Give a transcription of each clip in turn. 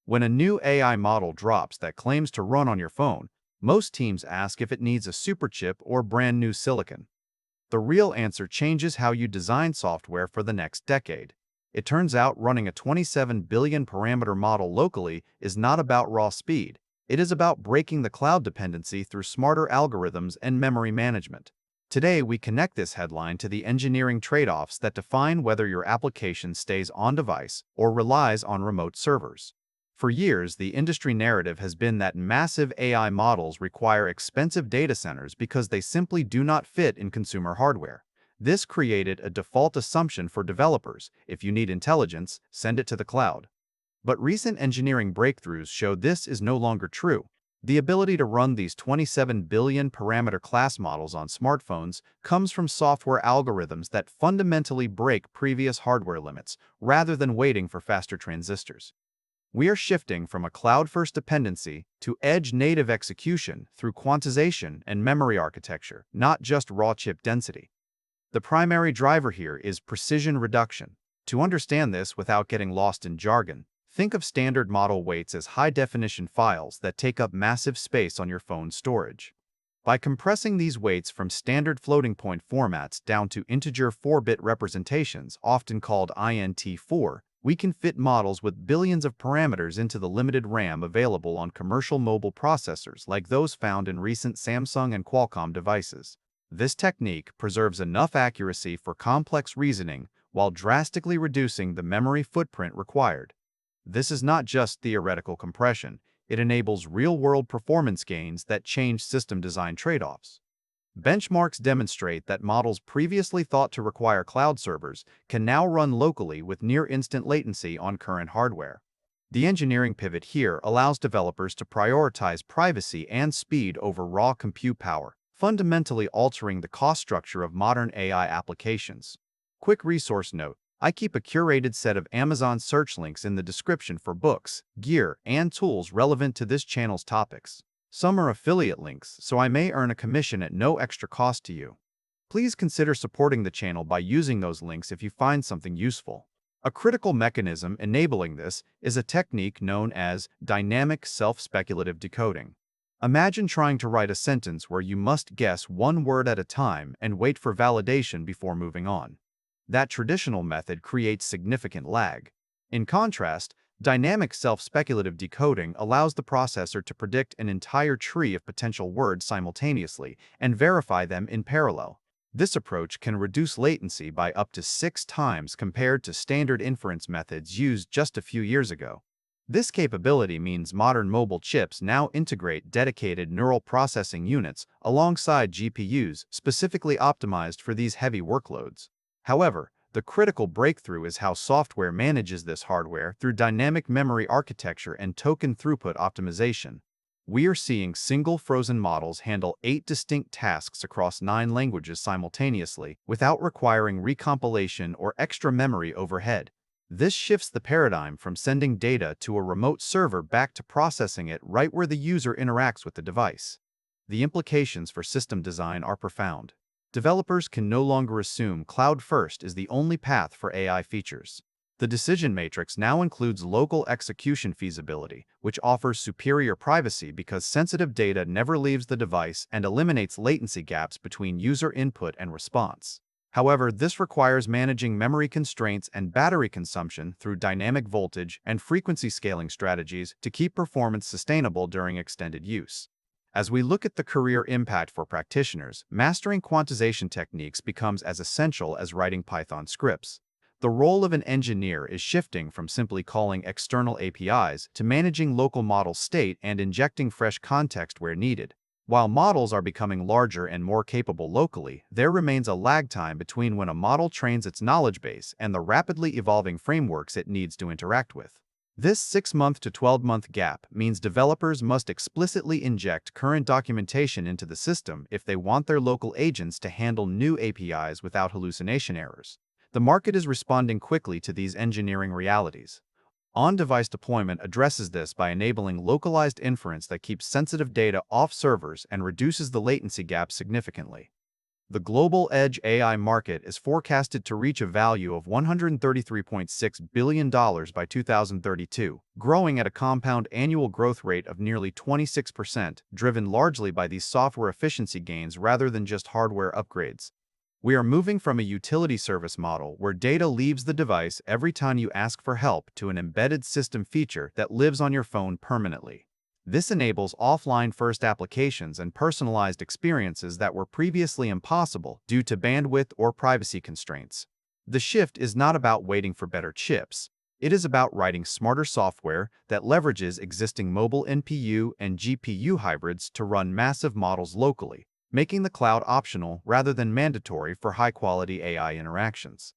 When a new AI model drops that claims to run on your phone, most teams ask if it needs a superchip or brand new silicon. The real answer changes how you design software for the next decade. It turns out running a 27 billion parameter model locally is not about raw speed. It is about breaking the cloud dependency through smarter algorithms and memory management. Today, we connect this headline to the engineering trade-offs that define whether your application stays on-device or relies on remote servers. For years, the industry narrative has been that massive AI models require expensive data centers because they simply do not fit in consumer hardware. This created a default assumption for developers: if you need intelligence, send it to the cloud. But recent engineering breakthroughs show this is no longer true. The ability to run these 27 billion parameter class models on smartphones comes from software algorithms that fundamentally break previous hardware limits, rather than waiting for faster transistors. We are shifting from a cloud-first dependency to edge-native execution through quantization and memory architecture, not just raw chip density. The primary driver here is precision reduction. To understand this without getting lost in jargon, think of standard model weights as high-definition files that take up massive space on your phone's storage. By compressing these weights from standard floating-point formats down to integer 4-bit representations, often called int4, we can fit models with billions of parameters into the limited RAM available on commercial mobile processors like those found in recent Samsung and Qualcomm devices. This technique preserves enough accuracy for complex reasoning while drastically reducing the memory footprint required. This is not just theoretical compression. It enables real-world performance gains that change system design trade-offs. Benchmarks demonstrate that models previously thought to require cloud servers can now run locally with near-instant latency on current hardware. The engineering pivot here allows developers to prioritize privacy and speed over raw compute power, fundamentally altering the cost structure of modern AI applications. Quick resource note: I keep a curated set of Amazon search links in the description for books, gear, and tools relevant to this channel's topics. Some are affiliate links, so I may earn a commission at no extra cost to you. Please consider supporting the channel by using those links if you find something useful. A critical mechanism enabling this is a technique known as dynamic self-speculative decoding. Imagine trying to write a sentence where you must guess one word at a time and wait for validation before moving on. That traditional method creates significant lag. In contrast, dynamic self-speculative decoding allows the processor to predict an entire tree of potential words simultaneously and verify them in parallel. This approach can reduce latency by up to 6 times compared to standard inference methods used just a few years ago. This capability means modern mobile chips now integrate dedicated neural processing units alongside GPUs specifically optimized for these heavy workloads. However, the critical breakthrough is how software manages this hardware through dynamic memory architecture and token throughput optimization. We are seeing single frozen models handle 8 distinct tasks across 9 languages simultaneously without requiring recompilation or extra memory overhead. This shifts the paradigm from sending data to a remote server back to processing it right where the user interacts with the device. The implications for system design are profound. Developers can no longer assume cloud-first is the only path for AI features. The decision matrix now includes local execution feasibility, which offers superior privacy because sensitive data never leaves the device and eliminates latency gaps between user input and response. However, this requires managing memory constraints and battery consumption through dynamic voltage and frequency scaling strategies to keep performance sustainable during extended use. As we look at the career impact for practitioners, mastering quantization techniques becomes as essential as writing Python scripts. The role of an engineer is shifting from simply calling external APIs to managing local model state and injecting fresh context where needed. While models are becoming larger and more capable locally, there remains a lag time between when a model trains its knowledge base and the rapidly evolving frameworks it needs to interact with. This 6-month to 12-month gap means developers must explicitly inject current documentation into the system if they want their local agents to handle new APIs without hallucination errors. The market is responding quickly to these engineering realities. On-device deployment addresses this by enabling localized inference that keeps sensitive data off servers and reduces the latency gap significantly. The global edge AI market is forecasted to reach a value of $133.6 billion by 2032, growing at a compound annual growth rate of nearly 26%, driven largely by these software efficiency gains rather than just hardware upgrades. We are moving from a utility service model where data leaves the device every time you ask for help to an embedded system feature that lives on your phone permanently. This enables offline-first applications and personalized experiences that were previously impossible due to bandwidth or privacy constraints. The shift is not about waiting for better chips. It is about writing smarter software that leverages existing mobile NPU and GPU hybrids to run massive models locally, making the cloud optional rather than mandatory for high-quality AI interactions.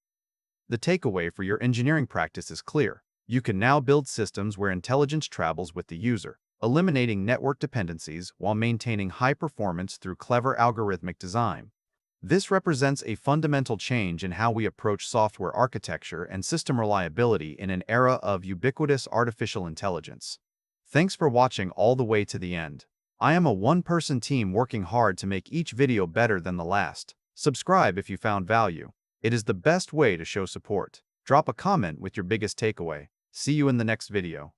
The takeaway for your engineering practice is clear. You can now build systems where intelligence travels with the user, eliminating network dependencies while maintaining high performance through clever algorithmic design. This represents a fundamental change in how we approach software architecture and system reliability in an era of ubiquitous artificial intelligence. Thanks for watching all the way to the end. I am a one-person team working hard to make each video better than the last. Subscribe if you found value. It is the best way to show support. Drop a comment with your biggest takeaway. See you in the next video.